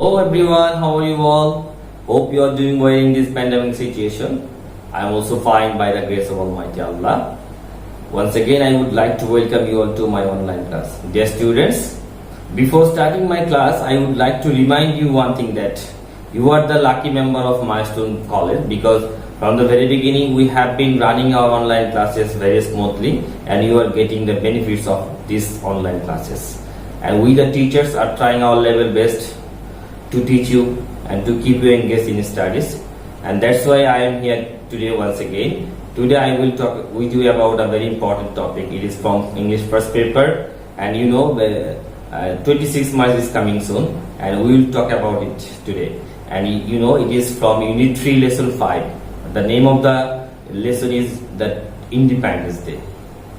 Hello everyone, how are you all? Hope you are doing well in this pandemic situation. I am also fine by the grace of Almighty Allah. Once again, I would like to welcome you all to my online class. Dear students, before starting my class, I would like to remind you one thing, that you are the lucky member of Milestone College, because from the very beginning we have been running our online classes very smoothly and you are getting the benefits of these online classes. And we the teachers are trying our level best to teach you and to keep you engaged in studies, and that's why I am here today once again. Today I will talk with you about a very important topic. It is from English first paper, and you know the 26 March is coming soon, and we will talk about it today. And you know it is from Unit 3 Lesson 5. The name of the lesson is the Independence Day.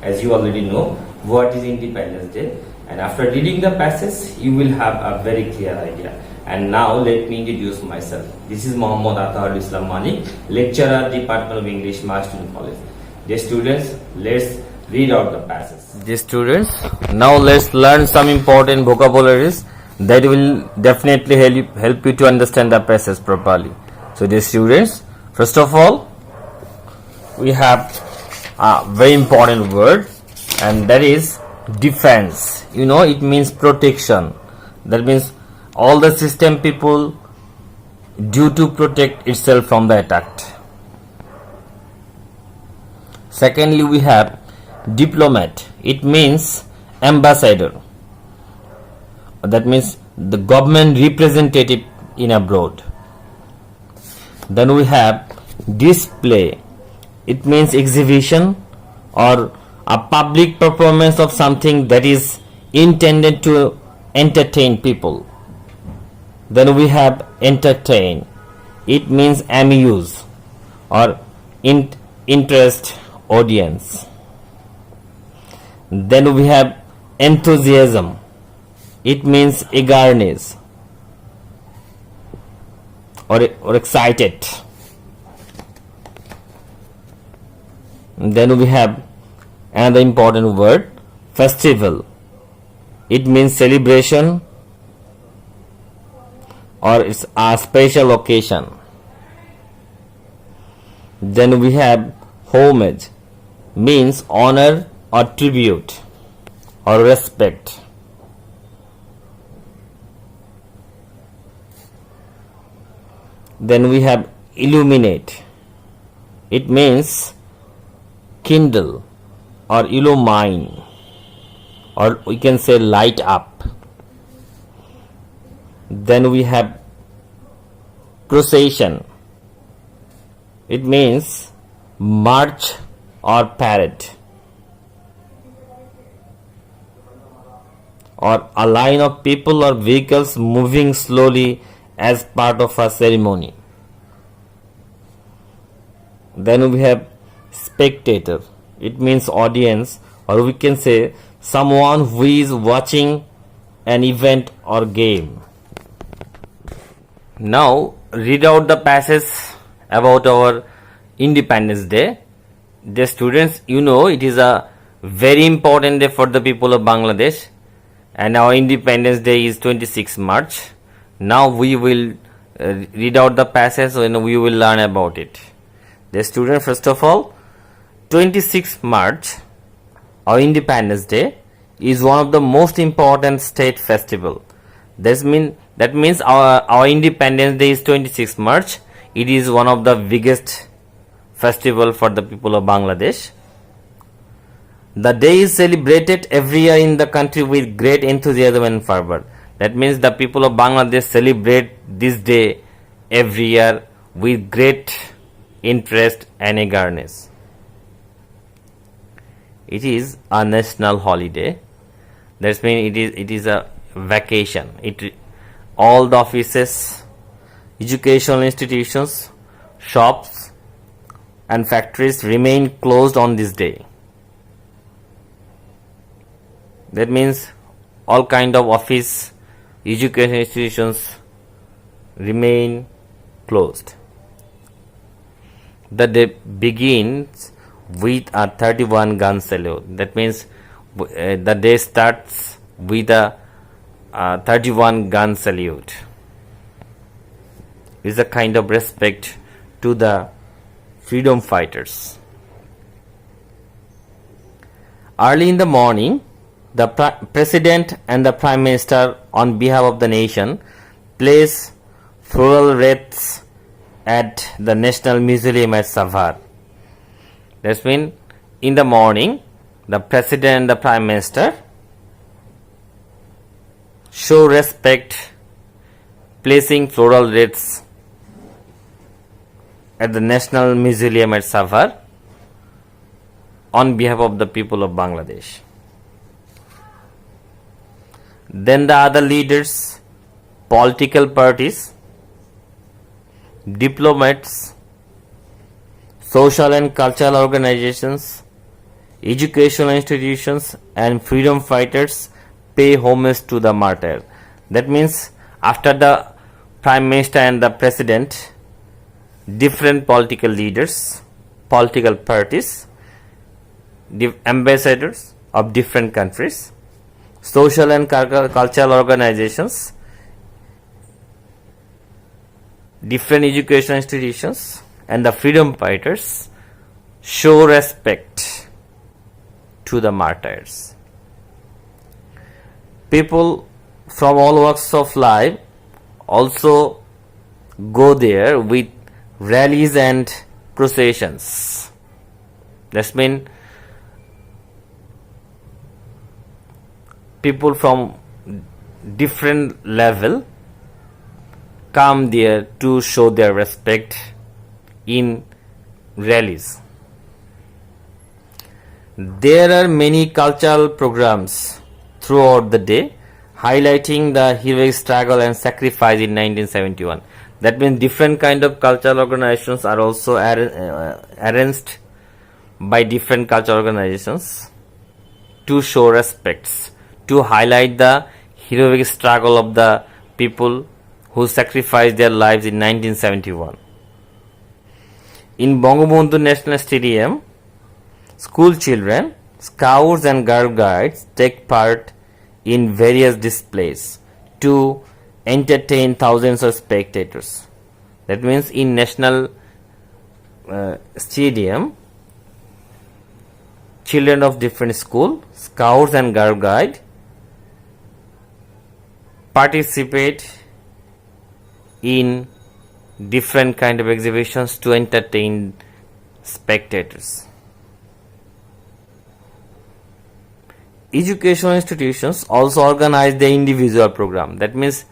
As you already know what is Independence Day, and after reading the passage you will have a very clear idea. And now let me introduce myself. This is Muhammad Atahar Islam Malik, lecturer, Department of English, Milestone College. Dear students, let's read out the passage. Dear students, now let's learn some important vocabularies that will definitely help you to understand the passage properly. So dear students, first of all, we have a very important word, and that is defense. You know, it means protection. That means all the system people do to protect itself from the attack. Secondly, we have diplomat. It means ambassador. That means the government representative in abroad. Then we have display. It means exhibition or a public performance of something that is intended to entertain people. Then we have entertain. It means amuse or interest audience. Then we have enthusiasm. It means eagerness or excited. Then we have another important word, festival. It means celebration or it's a special occasion. Then we have homage, means honor or tribute or respect. Then we have illuminate. It means kindle or illumine, or we can say light up. Then we have procession. It means march or parade, or a line of people or vehicles moving slowly as part of a ceremony. Then we have spectator. It means audience, or we can say someone who is watching an event or game. Now read out the passage about our Independence Day. The students, you know it is a very important day for the people of Bangladesh, and our Independence Day is 26 March. Now we will read out the passage and we will learn about it. The student, first of all, 26 March, our Independence Day, is one of the most important state festival. That means our Independence Day is 26 March. It is one of the biggest festival for the people of Bangladesh. The day is celebrated every year in the country with great enthusiasm and fervor. That means the people of Bangladesh celebrate this day every year with great interest and eagerness. It is a national holiday. That means it is a vacation. All the offices, educational institutions, shops and factories remain closed on this day. That means all kind of office, education institutions remain closed. The day begins with a 31 gun salute. That means the day starts with a 31 gun salute. is a kind of respect to the freedom fighters. Early in the morning, the President and the Prime Minister, on behalf of the nation, place floral wreaths at the National Museum at Savar. That means in the morning, the President and the Prime Minister show respect, placing floral wreaths at the National Museum at Savar on behalf of the people of Bangladesh. Then the other leaders, political parties, diplomats, social and cultural organizations, educational institutions and freedom fighters pay homage to the martyr. That means after the Prime Minister and the President, different political leaders, political parties, ambassadors of different countries, social and cultural organizations, different education institutions and the freedom fighters show respect to the martyrs. People from all walks of life also go there with rallies and processions. That means people from different level come there to show their respect in rallies. There are many cultural programs throughout the day highlighting the heroic struggle and sacrifice in 1971. That means different kind of cultural organizations are also arranged by different cultural organizations to show respects, to highlight the heroic struggle of the people who sacrificed their lives in 1971. In Bangabandhu National Stadium, school children, scouts and girl guides take part in various displays to entertain thousands of spectators. That means in National Stadium, children of different school, scouts and girl guide participate in different kind of exhibitions to entertain spectators. Educational institutions also organize their individual program. That means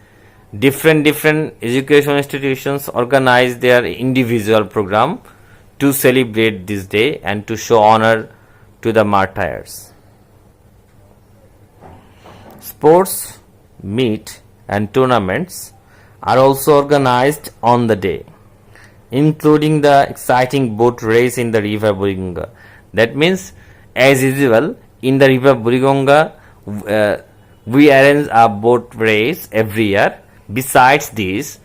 different educational institutions organize their individual program to celebrate this day and to show honor to the martyrs. Sports meet and tournaments are also organized on the day, including the exciting boat race in the river Buriganga. That means, as usual, in the river Buriganga, we arrange a boat race every year. Besides this,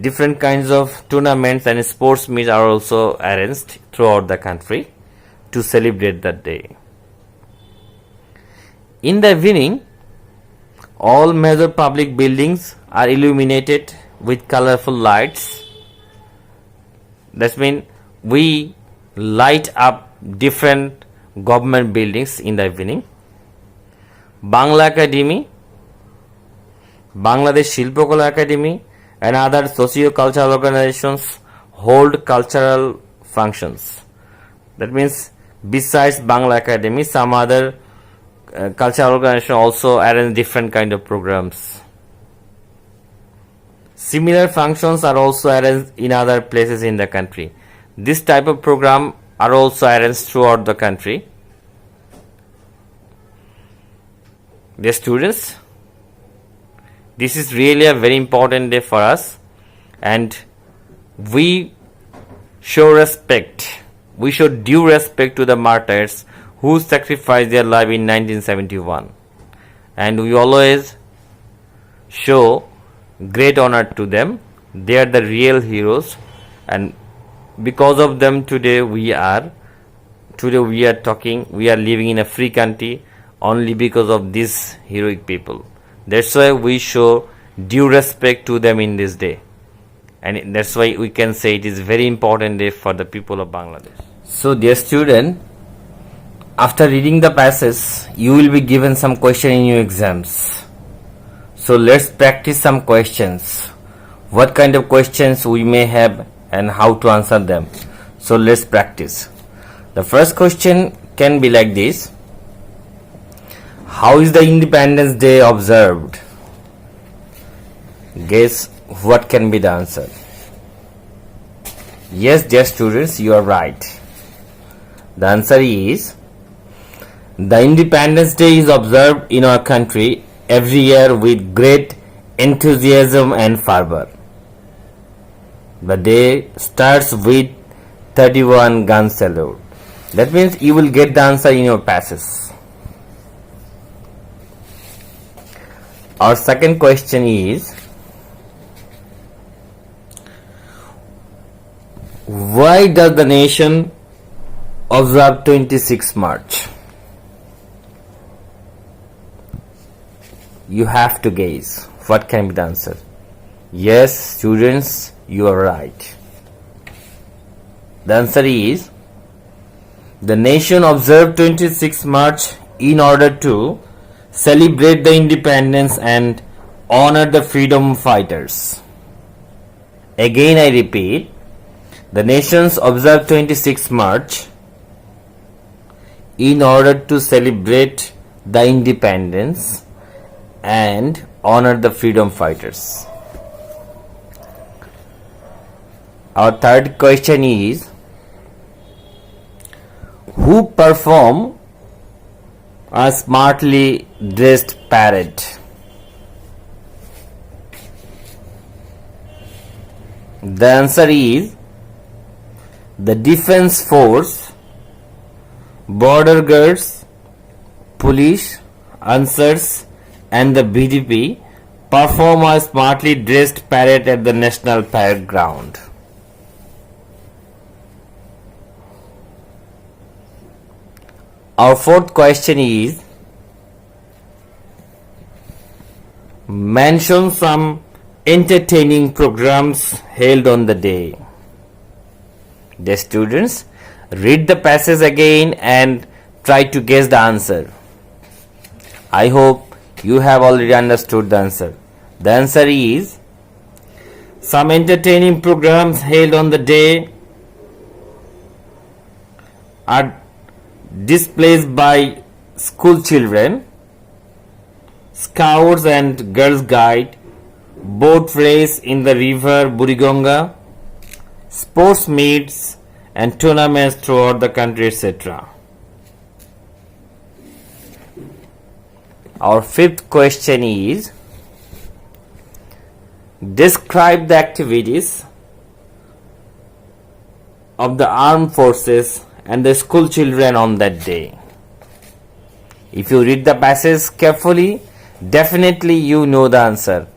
different kinds of tournaments and sports meets are also arranged throughout the country to celebrate that day. In the evening, all major public buildings are illuminated with colorful lights. That means we light up different government buildings in the evening. Bangla Academy, Bangladesh Shilpakala Academy and other socio-cultural organizations hold cultural functions. That means besides Bangla Academy, some other cultural organizations also arrange different kind of programs. Similar functions are also arranged in other places in the country. This type of program are also arranged throughout the country. Dear students, this is really a very important day for us, and we show respect. We show due respect to the martyrs who sacrificed their life in 1971, and we always show great honor to them. They are the real heroes, and because of them today we are talking, we are living in a free country only because of these heroic people. That's why we show due respect to them in this day. and that's why we can say it is very important day for the people of Bangladesh. So dear student, after reading the passage, you will be given some question in your exams. So let's practice some questions. What kind of questions we may have and how to answer them. So let's practice. The first question can be like this. How is the Independence Day observed? Guess what can be the answer? Yes, dear students, you are right. The answer is, the Independence Day is observed in our country every year with great enthusiasm and fervor. The day starts with 31 gun salute. That means you will get the answer in your passage. Our second question is, why does the nation observe 26 March? You have to guess what can be the answer. Yes, students, you are right. The answer is, the nation observed 26 March in order to celebrate the independence and honor the freedom fighters. Again I repeat, the nations observe 26 March in order to celebrate the independence and honor the freedom fighters. Our third question is, who perform a smartly dressed parade? The answer is, the defense force, border guards, police, answers and the BDP perform a smartly dressed parade at the National Parade Ground. Our fourth question is, mention some entertaining programs held on the day. The students, read the passage again and try to guess the answer. I hope you have already understood the answer. The answer is, some entertaining programs held on the day are displays by school children, scouts and girls guide, boat race in the river Burigonga, sports meets and tournaments throughout the country, etc. Our fifth question is, describe the activities of the armed forces and the school children on that day. If you read the passage carefully, definitely you know the answer.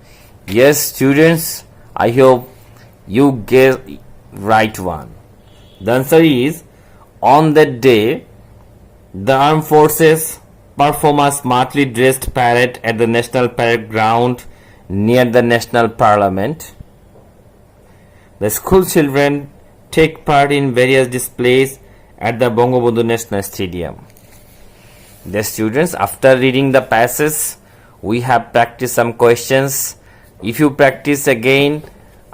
Yes, students, I hope you get right one. The answer is, on that day, the armed forces perform a smartly dressed parade at the National Parade Ground near the National Parliament. The school children take part in various displays at the Bangabandhu National Stadium. The students, after reading the passage, we have practiced some questions. If you practice again,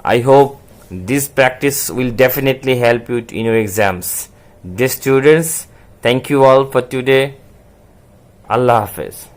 I hope this practice will definitely help you in your exams. Dear students, thank you all for today. Allah Hafiz.